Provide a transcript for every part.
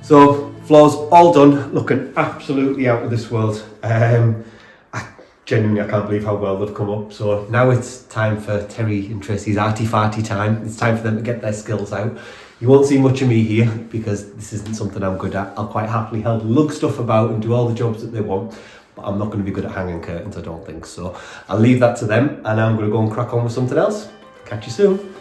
So floors all done, looking absolutely out of this world. I genuinely can't believe how well they've come up. So now it's time for Terry and Tracy's arty-farty time. It's time for them to get their skills out. You won't see much of me here because this isn't something I'm good at. I'll quite happily help lug stuff about and do all the jobs that they want, but I'm not going to be good at hanging curtains, I don't think. So I'll leave that to them, and I'm going to go and crack on with something else. Catch you soon.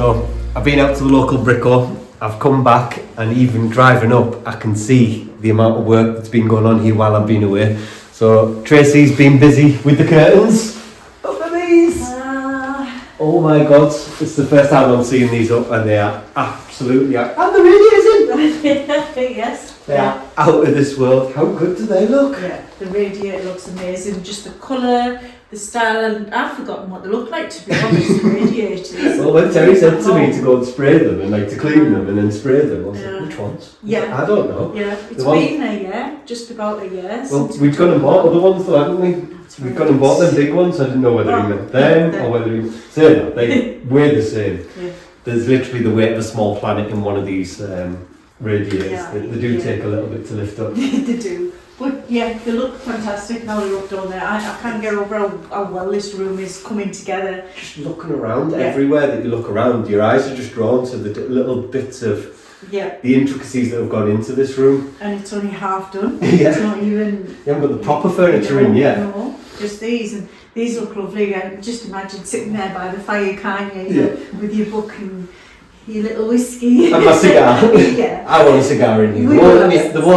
So I've been out to the local brico, I've come back, and even driving up I can see the amount of work that's been going on here while I've been away. So Tracy's been busy with the curtains. Look at these! Oh my god, it's the first time I'm seeing these up and they are absolutely out. And the radiators in! Yes. They are out of this world. How good do they look? Yeah, the radiator looks amazing. Just the colour, the style, and I've forgotten what they look like, to be honest, the radiators. Well, when Terry said to me to go and spray them and like to clean them and then spray them, I was like, which ones? Yeah. I don't know. Yeah, it's been a year, just about a year. Well, we've gone and bought other ones though, haven't we? We've gone and bought them big ones. I didn't know whether he meant them or whether he say that they weigh the same. Yeah. There's literally the weight of a small planet in one of these radiators. Yeah, They do take a little bit to lift up. They do. But yeah, they look fantastic now they're up down there. I can't get over how well this room is coming together. Just looking around, everywhere that you look around, your eyes are just drawn to the little bits of the intricacies that have gone into this room. And it's only half done. Yeah. It's not even... You haven't got the proper furniture in yet. No, just these. And these look lovely. And just imagine sitting there by the fire, can't you? With your book and your little whiskey. And my cigar. Yeah. I want a cigar in here. They won't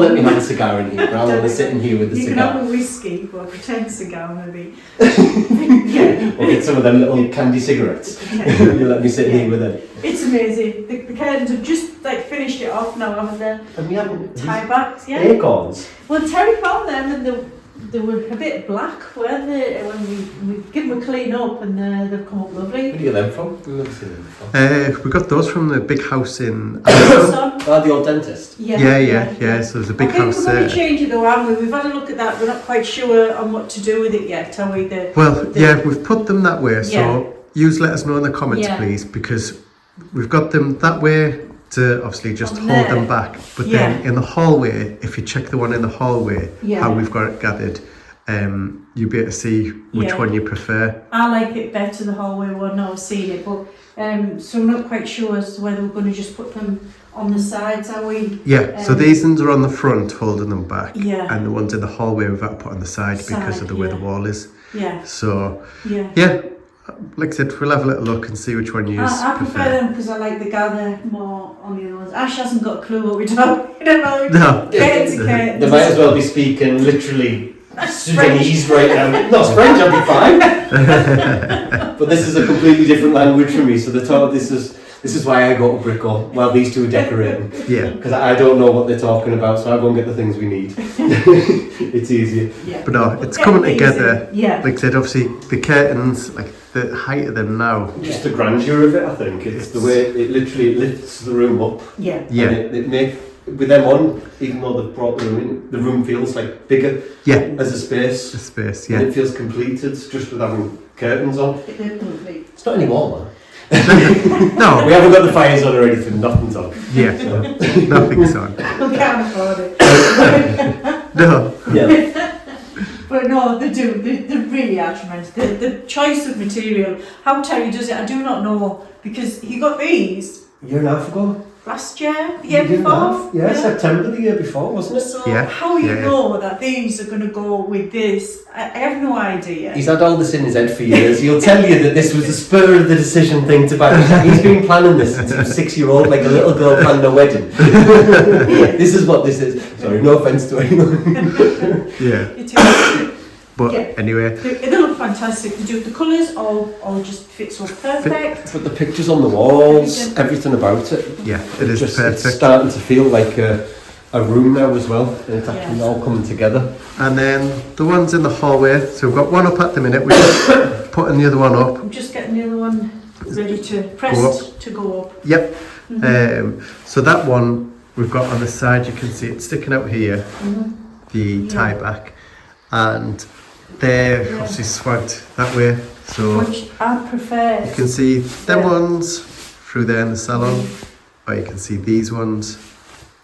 let me have a cigar in here, but I want to sit in here with the cigar. You cigar. can have a whiskey, or a pretend cigar maybe. Or get some of them little candy cigarettes. You let me sit here with them. It's amazing. The curtains have just like finished it off now, haven't they? And we haven't. Tie backs, Acorns. Well, Terry found them and they were a bit black, weren't they? When we give them a clean up and they've come up lovely. Where do you get them from? We've never seen them before. We got those from the big house in... the old dentist? Yeah. So there's a big house there. I think we're going to change it though, haven't we? We've had a look at that. We're not quite sure on what to do with it yet, are we? We've put them that way. So you let us know in the comments, please, because we've got them that way to obviously just hold them back. But then in the hallway, if you check the one in the hallway, how we've got it gathered, you'll be able to see which one you prefer. I like it better, the hallway one. I've seen it, but so I'm not quite sure as to whether we're going to just put them on the sides, are we? Yeah, so these ones are on the front holding them back, and the ones in the hallway we've got to put on the side because of the way the wall is. So like I said, we'll have a little look and see which one you I prefer them because I like the gather more on the other ones. Ash hasn't got a clue what we're talking about. No. Curtains. They might as well be speaking literally Sudanese right now. No, it's French, I'll be fine. But this is a completely different language for me, so this is why I go to Brico while these two are decorating. Yeah. Because I don't know what they're talking about, so I go and get the things we need. It's easier. Yeah. But no, it's coming together. Yeah. Like I said, obviously the curtains, like the height of them now. Just the grandeur of it, I think. It's the way it literally lifts the room up. Yeah. Yeah. And it makes, with them on, even though they've brought the room in, the room feels like bigger as a space. A space, And it feels completed just with having curtains on. It's not anymore, man. No. We haven't got the fires on or anything, nothing's on. Yeah, nothing's on. We can't afford it. No. Yeah. But no, they do. They really are tremendous. The choice of material, how Terry does it, I do not know, because he got these A year and a half ago. last year, the year before. Yeah, September the year before, wasn't it? So how you know that these are going to go with this, I have no idea. He's had all this in his head for years. He'll tell you that this was the spur of the decision thing to buy. He's been planning this since he was 6-year-old, like a little girl planning a wedding. This is what this is. Sorry, no offence to anyone. But anyway, they look fantastic. They do the colours all just fit so perfect. But the pictures on the walls, everything about it. Yeah, it is just, perfect. It's starting to feel like a room now as well, and it's actually all coming together. And then the ones in the hallway. So we've got one up at the minute. We're just putting the other one up. I'm just getting the other one ready to press to go up. Yep. So that one we've got on the side. You can see it sticking out here. The tie back, and they're obviously swagged that way, so which I prefer. You can see them ones through there in the salon, or you can see these ones.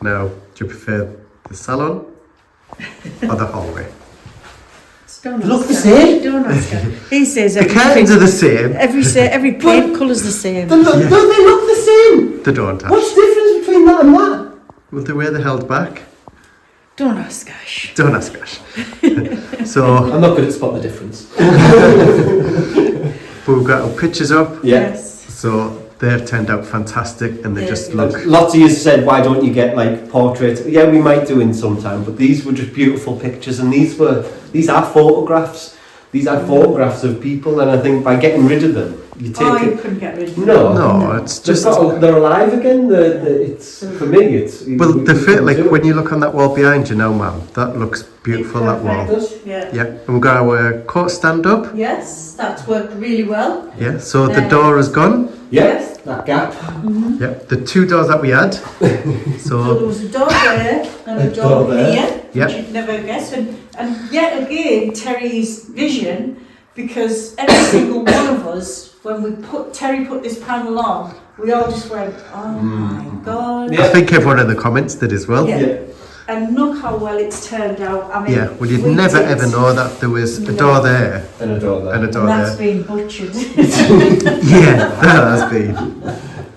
Now, do you prefer the salon or the hallway? Don't look the ask same. Don't ask her. He says The curtains are the same. Every paint colour's the same. Don't they look the same? They don't. What's the difference between that and that? Well, the way they're held back. Don't ask Ash. Don't ask Ash. So I'm not good at spotting the difference. we've got our pictures up. Yes. So they've turned out fantastic, and they just look. Lots of you said, why don't you get like portraits? Yeah, we might do in some time, but these were just beautiful pictures, and these are photographs. These are photographs of people, and I think by getting rid of them, you take you couldn't get rid of them. No, it's just they're alive again. It's for me. It's well, the fit, like when you look on that wall behind you now, ma'am, that looks beautiful. That wall. Yeah. Yeah, and we've got our coat stand up. Yes, that's worked really well. Yeah, so the door is gone. Yes, that gap. Mm-hmm. Yeah, the 2 doors that we had. So there was a door there and a door here, Yep. which you'd never guess. And yet again, Terry's vision, because every single one of us, when Terry put this panel on, we all just went, oh my God. I think everyone in the comments did as well. Yeah. And look how well it's turned out. I mean, Yeah, well, you'd never ever know that there was a door there And a door there. and a door that's there. been butchered. Yeah, that has been.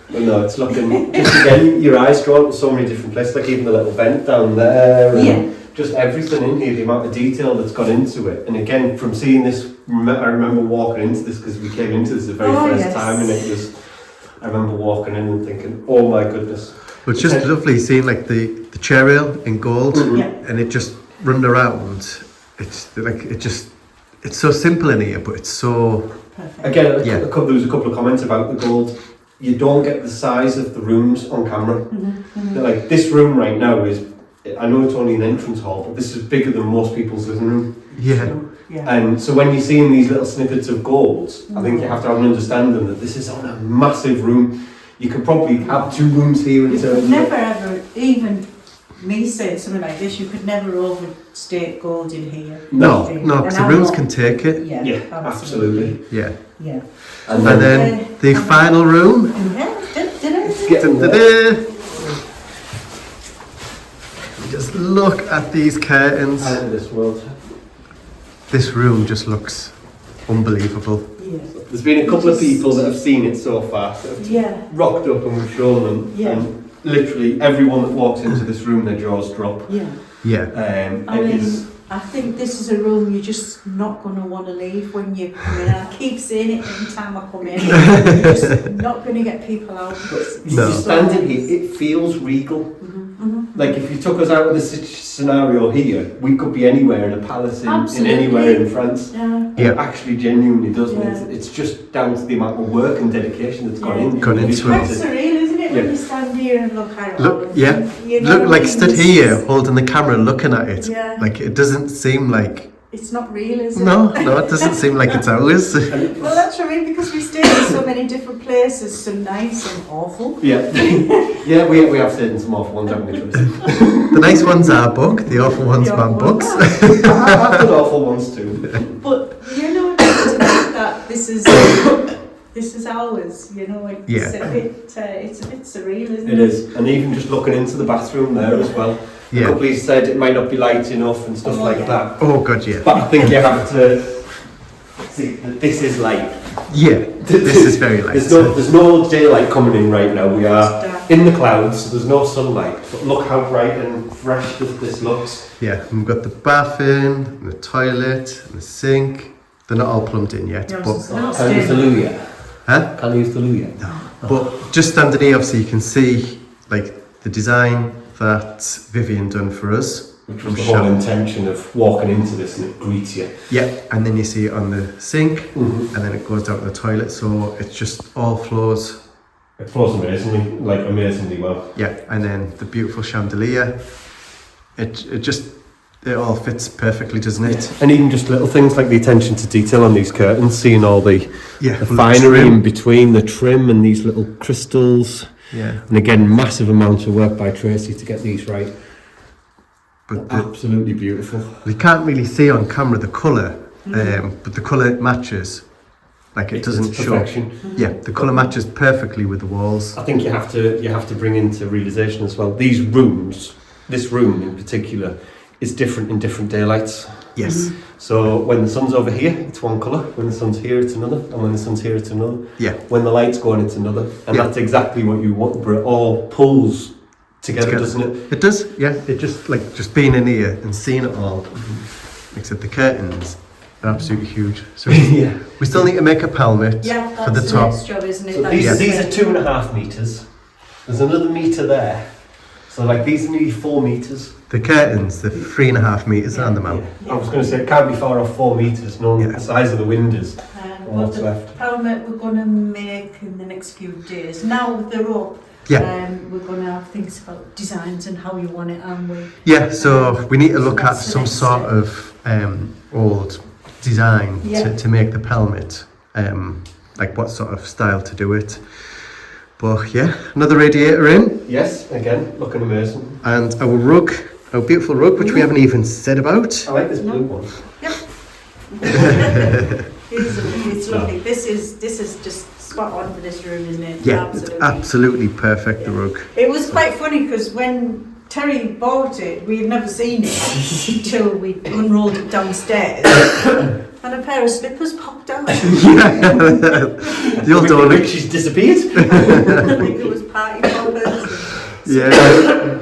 Well, no, it's looking, just again, your eyes drawn to so many different places, like even the little vent down there, and just everything in here, the amount of detail that's gone into it. And again, from seeing this, I remember walking into this, because we came into this the very first time, and I remember walking in and thinking, oh my goodness. Well, it's just lovely seeing like the chair rail in gold, Mm-hmm. and it just run around. It's like it's so simple in here, but it's so. Perfect. Again, there was a couple of comments about the gold. You don't get the size of the rooms on camera. Like this room right now is, I know it's only an entrance hall, but this is bigger than most people's living room. Yeah. And so when you're seeing these little snippets of gold, I think you have to have an understanding that this is on a massive room. You could probably have 2 rooms here in terms of... Never ever, even me saying something like this, you could never overstate gold in here. No, because the rooms can take it. Yeah, absolutely. Yeah. Yeah. And then the final room. Just look at these curtains. Out of this world. This room just looks unbelievable. Yeah. There's been a couple of people that have seen it so far, that have rocked up and we've shown them, and literally everyone that walks into this room, their jaws drop. I think this is a room you're just not going to want to leave when you come in. I keep saying it every time I come in. You're just not going to get people out. You're standing here, it feels regal. Like if you took us out of this scenario here, we could be anywhere in a palace in anywhere in France. It actually genuinely does. It's just down to the amount of work and dedication that's gone into it. It's quite surreal, isn't it, when you stand here and look at it? Look, you know, look like stood here holding the camera looking at it. Yeah. Like it doesn't seem like... It's not real, is it? No, it doesn't seem like it's ours. Well, that's what I mean, because we stayed in so many different places, some nice and awful. Yeah, we have stayed in some awful ones, haven't we, Tracy? The nice ones are book, the awful ones man books. I've done awful ones too. But you know, to think that this is ours. You know, it's a bit surreal, isn't it? It is, and even just looking into the bathroom there as well. A couple of said it might not be light enough and stuff like that. Oh god, yeah. But I think you have to see that this is light. Yeah, this is very light. There's no daylight coming in right now. We are in the clouds, so there's no sunlight. But look how bright and fresh this looks. Yeah, and we've got the bath in, and the toilet, and the sink. They're not all plumbed in yet, but Can't use the loo yet. Huh? Can't use the loo yet. No. But just standing here, obviously, you can see like the design that Vivian done for us. Which was the whole intention of walking into this and it greets you. Yeah, and then you see it on the sink, and then it goes down to the toilet, so it just all flows. It flows amazingly well. Yeah, and then the beautiful chandelier. It all fits perfectly, doesn't it? And even just little things like the attention to detail on these curtains, seeing all the finery in between, the trim and these little crystals. Yeah. And again, massive amounts of work by Tracy to get these right. But absolutely beautiful. You can't really see on camera the colour, but the colour matches. Like it doesn't show. Yeah, the colour matches perfectly with the walls. I think you have to bring into realisation as well. These rooms, this room in particular, is different in different daylights. Yes. So when the sun's over here, it's one colour. When the sun's here, it's another. And when the sun's here, it's another. Yeah. When the light's going, it's another. And that's exactly what you want, but it all pulls together, doesn't it? It does, yeah. It just being in here and seeing it all. Except the curtains, absolutely huge. So Yeah. we still need to make a pelmet Yeah, for the that's top. next job, isn't it? So That's these it. are 2.5 metres. There's another metre there. So like these are nearly 4 metres. The curtains, they're 3.5 metres on them out. I was going to say it can't be far off 4 metres, knowing Yeah. the size of the windows. What What's the left? pelmet we're going to make in the next few days. Now they're up, Yeah. we're going to have things about designs and how you want it, aren't we? Yeah, so we need to look So at that's the some next sort step. of old design Yeah. to make the pelmet, like what sort of style to do it. But yeah, another radiator in, Yes, again, looking amazing. and our rug, our beautiful rug, which we haven't even said about. I like this blue one. It's lovely. This is just spot on for this room, isn't it? Yeah, it's absolutely perfect, the rug. It was quite funny because when Terry bought it, we had never seen it until we unrolled it downstairs, and a pair of slippers popped out. The old dog. She's disappeared. I think it was party poppers. Yeah.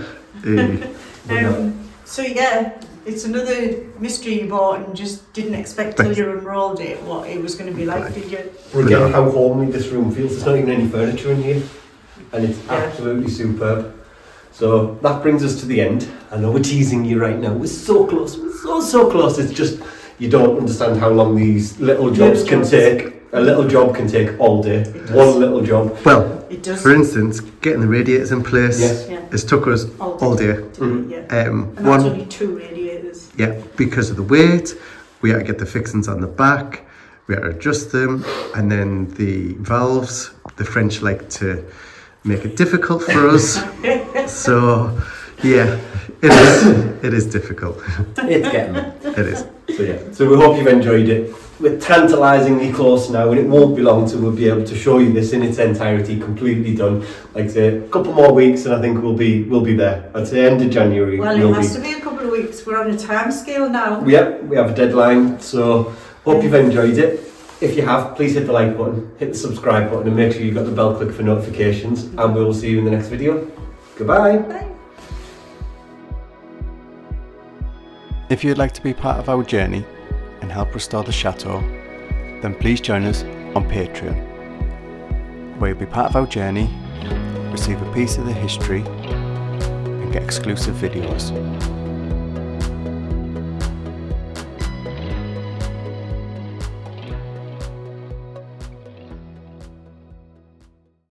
So yeah, it's another mystery you bought and just didn't expect till you unrolled it what it was going to be like, did you? We're getting how homely this room feels. There's not even any furniture in here, and it's Yeah. absolutely superb. So that brings us to the end. I know we're teasing you right now. We're so close. We're so close. It's just you don't understand how long these little jobs can take. A little job can take all day. One little job. Well, It does. for instance, getting the radiators in place, Yes. Yeah. it's took us all day. Mhm. Yeah. And that's One, only 2 radiators. yeah, because of the weight, we had to get the fixings on the back, we had to adjust them, and then the valves, the French like to make it difficult for us. So, yeah, it is difficult. It's getting there. It is. So yeah. So we hope you've enjoyed it. We're tantalisingly close now, and it won't be long till we'll be able to show you this in its entirety, completely done. Like I say, a couple more weeks, and I think we'll be there. I'd say end of January. Well, we'll it has to be a couple of weeks. We're on a time scale now. Yeah, we have a deadline, so hope you've enjoyed it. If you have, please hit the like button, hit the subscribe button, and make sure you've got the bell click for notifications, and we will see you in the next video. Goodbye. Bye. If you'd like to be part of our journey and help restore the chateau, then please join us on Patreon, where you'll be part of our journey, receive a piece of the history, and get exclusive videos.